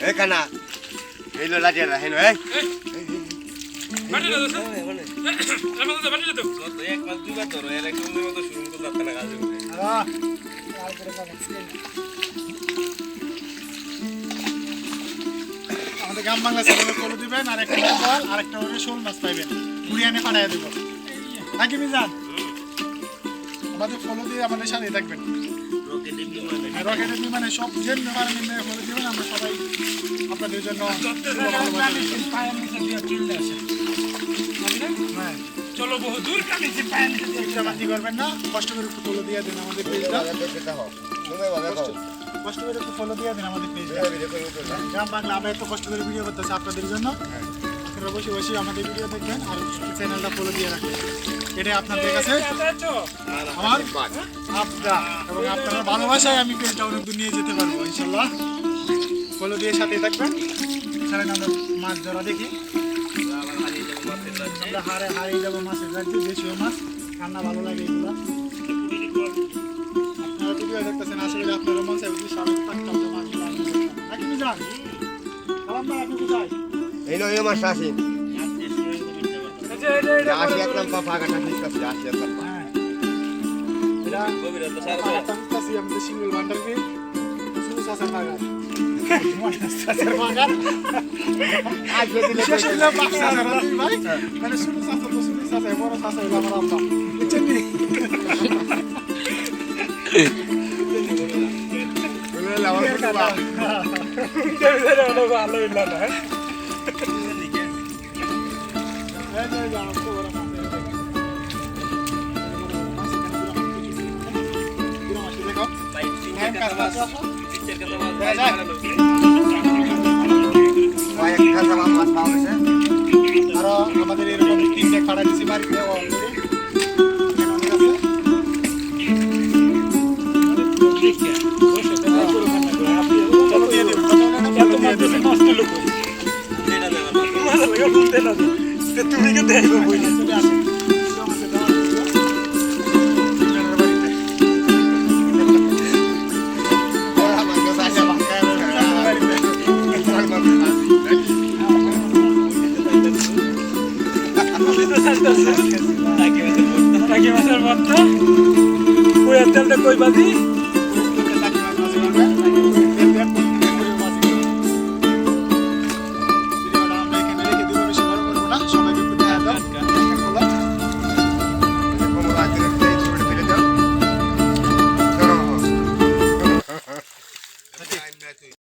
এ কানা এই লো লাঠিয়া না হেন এই বাটি দাও স্যার আমাদের বাটি দাও কত এক মাস দুবার ধরো এর একটা মতো শুরু করতে পারতে না কাজ করে আমাদের গ্রাম বাংলা চ্যানেলে ফলো দিবেন আর একটা বল আর একটা ওরে শোল মাছ পাইবেন কুড়িয়ানে পাঠায় দেব নাকি মিজান আমাদের ফলো দিয়ে আমাদের সাথে থাকবেন রকেটের বিমানে সব যে বিমানে ফলো দিবেন আমরা সবাই আপনাদের জন্য চলো বহু দূর কামিছে পায়েন মাটি করবেন না কষ্ট করে একটু ফলো দিয়ে দেন আমাদের পেজটা কষ্ট করে একটু ফলো দিয়ে দেন আমাদের পেজটা গ্রাম বাংলা আমরা এত কষ্ট করে ভিডিও করতেছি আপনাদের জন্য আপনারা বসে বসে আমাদের ভিডিও দেখবেন আর চ্যানেলটা ফলো দিয়ে রাখবেন এটা আপনাদের কাছে আমার আবদা এবং আপনারা ভালোবাসায় আমি পেজটা অনেক দূর নিয়ে যেতে পারবো ইনশাল্লাহ ফলো দিয়ে সাথে থাকবেন এখানে আমরা মাছ ধরা দেখি আমরা হারিয়ে যাবো মাছের রাখছি দেশীয় মাছ রান্না ভালো লাগে এগুলো আপনারা ভিডিও দেখতেছেন আসলে আপনারা মন চাই সামনে থাকতাম মাছগুলো আমি নাকি বুঝান খালাম না আপনি বুঝাই এই লো এই মাছ আসি আসি একদম পাপা কাটা ঠিক আছে আসি একদম এটা আমি আমাদের সিঙ্গেল বান্ডালকে শুরু সাসার বাগান সাসার বাগান আজ যদি শেষ হয়ে যাবে সাসার ভাই মানে শুরু সাসা তো শুরু সাসা বড় সাসা হলো আমার আব্বা বুঝছেন নি বলে লাওয়া বাবা এটা ভালো হইলো না এই যে আমার তো বড় আমাদের এরকম তিনটে খাড়া দিছি বাড়িতে তুমি কে দেখবো চলে আসে টাকি মাছের ভর্তা ওই তেলটা কই বাদি